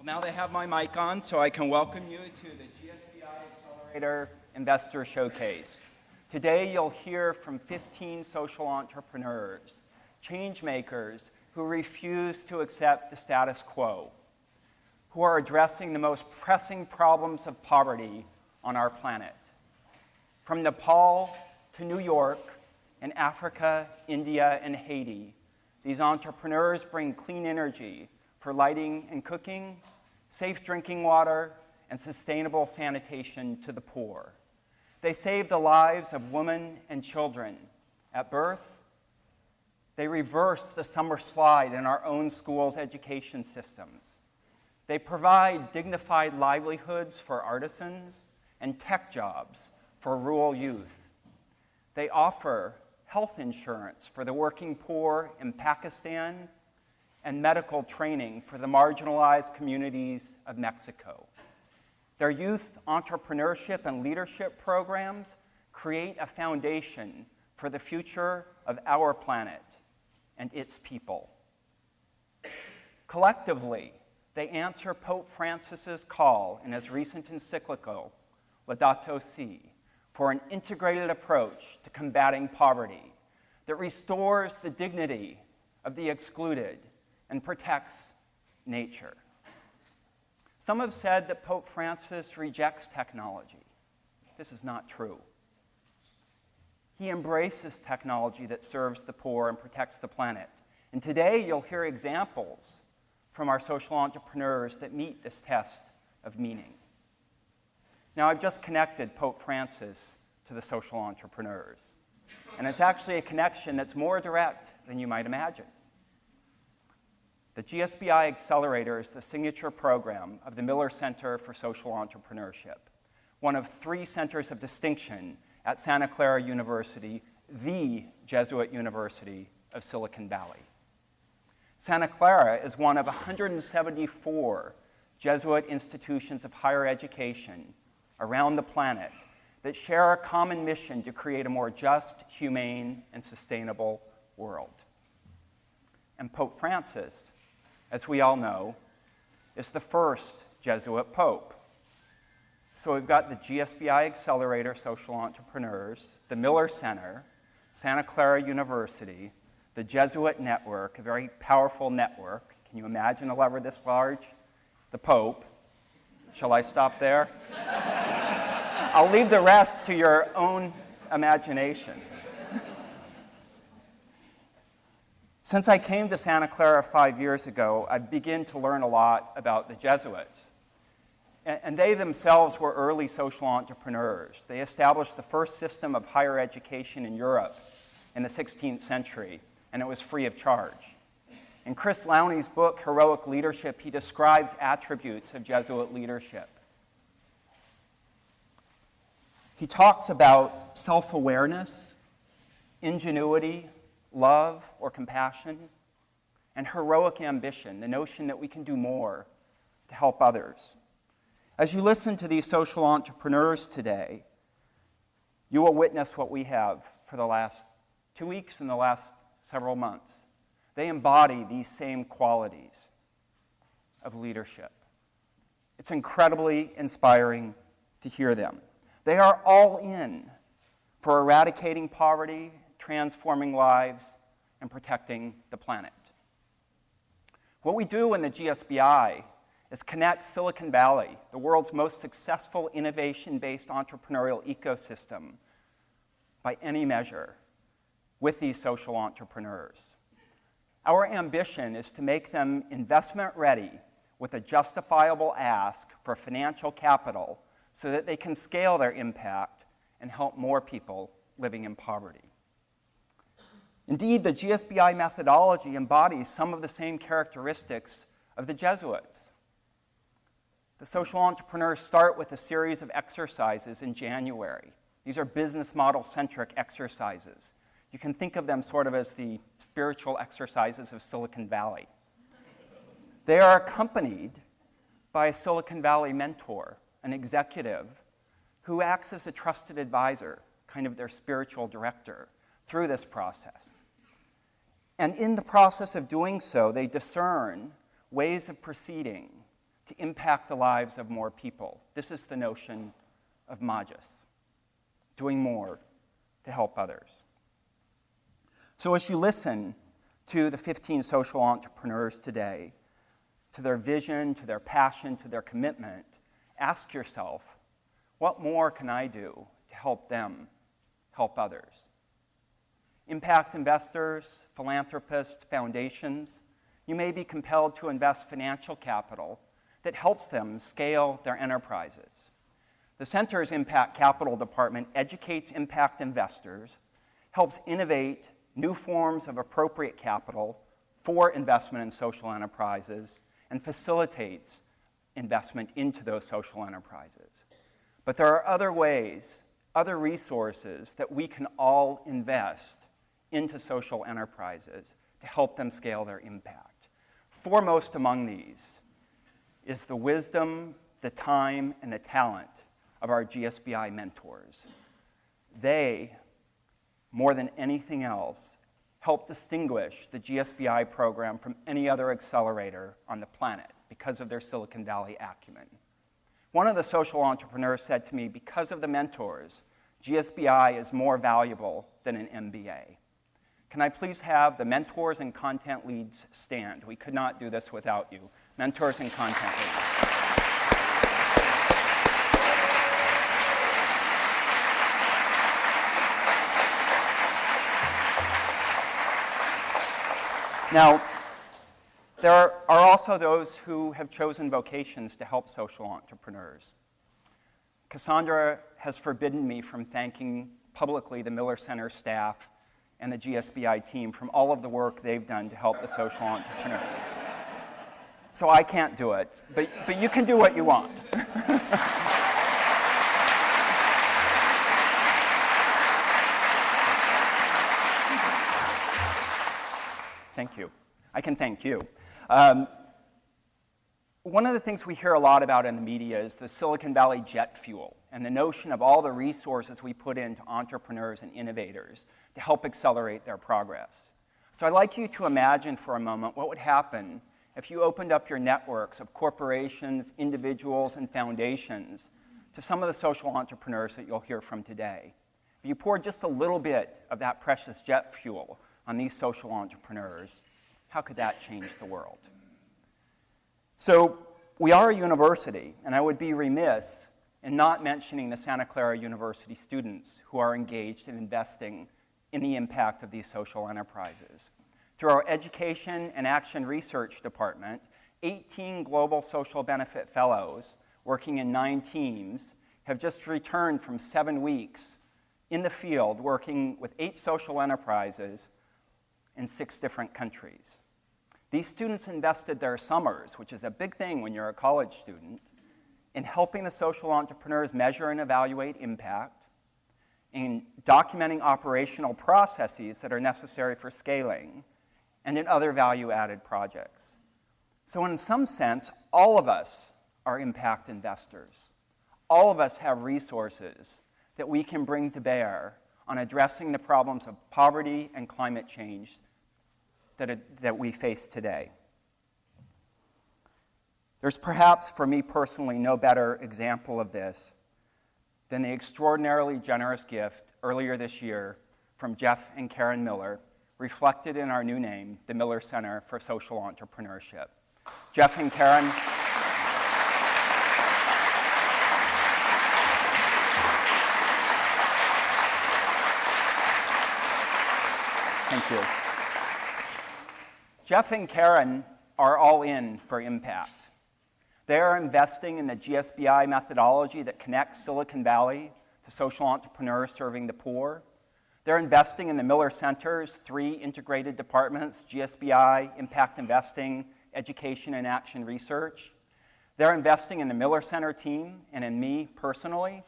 Well, now they have my mic on, so I can welcome you to the GSBI Accelerator Investor Showcase. Today, you'll hear from 15 social entrepreneurs, change makers who refuse to accept the status quo, who are addressing the most pressing problems of poverty on our planet. From Nepal to New York, and Africa, India, and Haiti, these entrepreneurs bring clean energy for lighting and cooking, safe drinking water, and sustainable sanitation to the poor. They save the lives of women and children at birth. They reverse the summer slide in our own schools' education systems. They provide dignified livelihoods for artisans and tech jobs for rural youth. They offer health insurance for the working poor in Pakistan and medical training for the marginalized communities of Mexico. Their youth entrepreneurship and leadership programs create a foundation for the future of our planet and its people. Collectively, they answer Pope Francis's call in his recent encyclical, Laudato Si', for an integrated approach to combating poverty that restores the dignity of the excluded and protects nature. Some have said that Pope Francis rejects technology. This is not true. He embraces technology that serves the poor and protects the planet. And today you'll hear examples from our social entrepreneurs that meet this test of meaning. Now, I've just connected Pope Francis to the social entrepreneurs. And it's actually a connection that's more direct than you might imagine. The GSBI Accelerator is the signature program of the Miller Center for Social Entrepreneurship, one of 3 centers of distinction at Santa Clara University, the Jesuit University of Silicon Valley. Santa Clara is one of 174 Jesuit institutions of higher education around the planet that share a common mission to create a more just, humane, and sustainable world. And Pope Francis, as we all know, is the first Jesuit pope. So we've got the GSBI Accelerator Social Entrepreneurs, the Miller Center, Santa Clara University, the Jesuit Network, a very powerful network. Can you imagine a lever this large? The Pope. Shall I stop there? I'll leave the rest to your own imaginations. Since I came to Santa Clara 5 years ago, I began to learn a lot about the Jesuits. And they themselves were early social entrepreneurs. They established the first system of higher education in Europe in the 16th century, and it was free of charge. In Chris Lowney's book, Heroic Leadership, he describes attributes of Jesuit leadership. He talks about self-awareness, ingenuity, love or compassion, and heroic ambition, the notion that we can do more to help others. As you listen to these social entrepreneurs today, you will witness what we have for the last 2 weeks and the last several months. They embody these same qualities of leadership. It's incredibly inspiring to hear them. They are all in for eradicating poverty, transforming lives, and protecting the planet. What we do in the GSBI is connect Silicon Valley, the world's most successful innovation-based entrepreneurial ecosystem by any measure, with these social entrepreneurs. Our ambition is to make them investment-ready with a justifiable ask for financial capital so that they can scale their impact and help more people living in poverty. Indeed, the GSBI methodology embodies some of the same characteristics of the Jesuits. The social entrepreneurs start with a series of exercises in January. These are business model-centric exercises. You can think of them sort of as the spiritual exercises of Silicon Valley. They are accompanied by a Silicon Valley mentor, an executive, who acts as a trusted advisor, kind of their spiritual director, through this process. And in the process of doing so, they discern ways of proceeding to impact the lives of more people. This is the notion of magis, doing more to help others. So as you listen to the 15 social entrepreneurs today, to their vision, to their passion, to their commitment, ask yourself, what more can I do to help them help others? Impact investors, philanthropists, foundations, you may be compelled to invest financial capital that helps them scale their enterprises. The Center's Impact Capital Department educates impact investors, helps innovate new forms of appropriate capital for investment in social enterprises, and facilitates investment into those social enterprises. But there are other ways, other resources that we can all invest into social enterprises to help them scale their impact. Foremost among these is the wisdom, the time, and the talent of our GSBI mentors. They, more than anything else, help distinguish the GSBI program from any other accelerator on the planet because of their Silicon Valley acumen. One of the social entrepreneurs said to me, because of the mentors, GSBI is more valuable than an MBA. Can I please have the mentors and content leads stand? We could not do this without you. Mentors and content leads. Now, there are also those who have chosen vocations to help social entrepreneurs. Cassandra has forbidden me from thanking publicly the Miller Center staff and the GSBI team from all of the work they've done to help the social entrepreneurs. So I can't do it, but you can do what you want. Thank you. I can thank you. One of the things we hear a lot about in the media is the Silicon Valley jet fuel and the notion of all the resources we put into entrepreneurs and innovators to help accelerate their progress. So I'd like you to imagine for a moment what would happen if you opened up your networks of corporations, individuals, and foundations to some of the social entrepreneurs that you'll hear from today. If you poured just a little bit of that precious jet fuel on these social entrepreneurs, how could that change the world? So we are a university, and I would be remiss in not mentioning the Santa Clara University students who are engaged in investing in the impact of these social enterprises. Through our Education and Action Research Department, 18 global social benefit fellows working in 9 teams have just returned from 7 weeks in the field working with 8 social enterprises in 6 different countries. These students invested their summers, which is a big thing when you're a college student, in helping the social entrepreneurs measure and evaluate impact, in documenting operational processes that are necessary for scaling, and in other value-added projects. So in some sense, all of us are impact investors. All of us have resources that we can bring to bear on addressing the problems of poverty and climate change that we face today. There's perhaps, for me personally, no better example of this than the extraordinarily generous gift earlier this year from Jeff and Karen Miller, reflected in our new name, the Miller Center for Social Entrepreneurship. Jeff and Karen, thank you. Jeff and Karen are all in for impact. They are investing in the GSBI methodology that connects Silicon Valley to social entrepreneurs serving the poor. They're investing in the Miller Center's 3 integrated departments, GSBI, Impact Investing, Education and Action Research. They're investing in the Miller Center team and in me personally.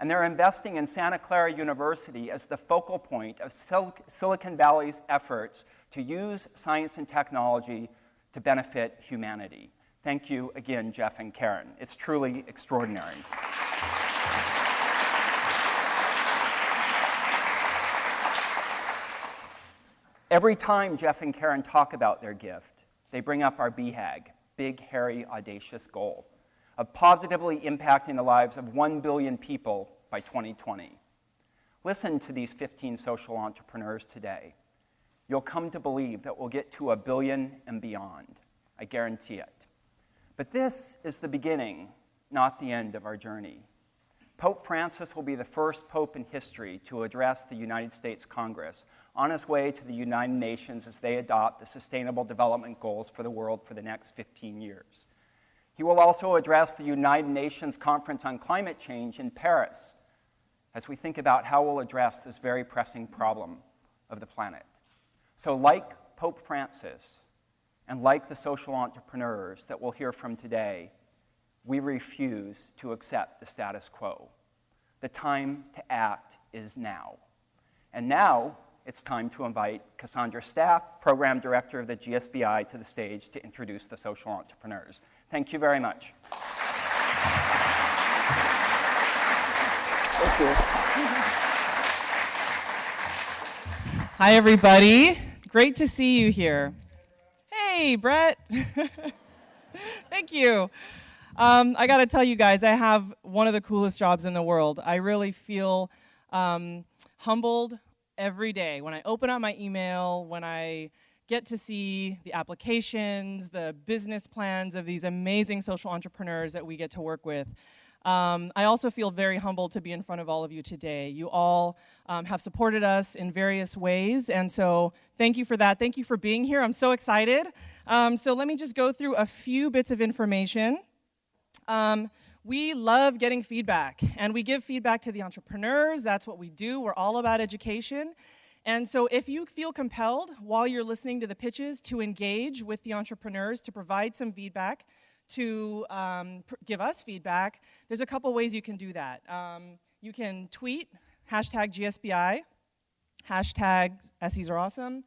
And they're investing in Santa Clara University as the focal point of Silicon Valley's efforts to use science and technology to benefit humanity. Thank you again, Jeff and Karen. It's truly extraordinary. Every time Jeff and Karen talk about their gift, they bring up our BHAG, big, hairy, audacious goal of positively impacting the lives of 1 billion people by 2020. Listen to these 15 social entrepreneurs today. You'll come to believe that we'll get to 1 billion and beyond. I guarantee it. But this is the beginning, not the end of our journey. Pope Francis will be the first pope in history to address the United States Congress on his way to the United Nations as they adopt the Sustainable Development Goals for the world for the next 15 years. He will also address the United Nations Conference on Climate Change in Paris as we think about how we'll address this very pressing problem of the planet. So like Pope Francis, and like the social entrepreneurs that we'll hear from today, we refuse to accept the status quo. The time to act is now. And now, it's time to invite Cassandra Staff, Program Director of the GSBI, to the stage to introduce the social entrepreneurs. Thank you very much. Thank you. Hi, everybody. Great to see you here. Hey, Brett. Thank you. I got to tell you guys, I have one of the coolest jobs in the world. I really feel humbled every day when I open up my email, when I get to see the applications, the business plans of these amazing social entrepreneurs that we get to work with. I also feel very humbled to be in front of all of you today. You all have supported us in various ways, and so thank you for that. Thank you for being here. I'm so excited. So let me just go through a few bits of information. We love getting feedback, and we give feedback to the entrepreneurs. That's what we do. We're all about education. And so if you feel compelled while you're listening to the pitches to engage with the entrepreneurs, to provide some feedback, to give us feedback, there's a couple ways you can do that. You can tweet, hashtag GSBI, hashtag SEs are awesome.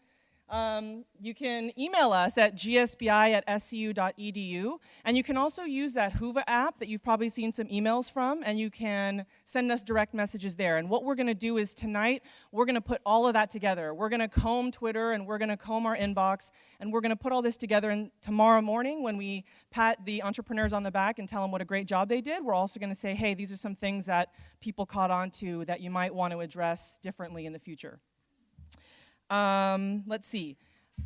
You can email us at gsbi@scu.edu, and you can also use that Whova app that you've probably seen some emails from, and you can send us direct messages there. And what we're going to do is tonight, we're going to put all of that together. We're going to comb Twitter, and we're going to comb our inbox, and we're going to put all this together. And tomorrow morning, when we pat the entrepreneurs on the back and tell them what a great job they did, we're also going to say, hey, these are some things that people caught on to that you might want to address differently in the future. Let's see.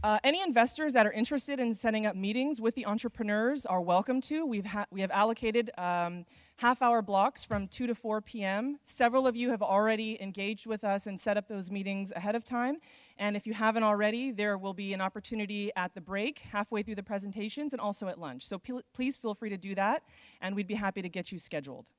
Any investors that are interested in setting up meetings with the entrepreneurs are welcome to. We have allocated half-hour blocks from 2 to 4 p.m. Several of you have already engaged with us and set up those meetings ahead of time. And if you haven't already, there will be an opportunity at the break, halfway through the presentations, and also at lunch. So please feel free to do that, and we'd be happy to get you scheduled.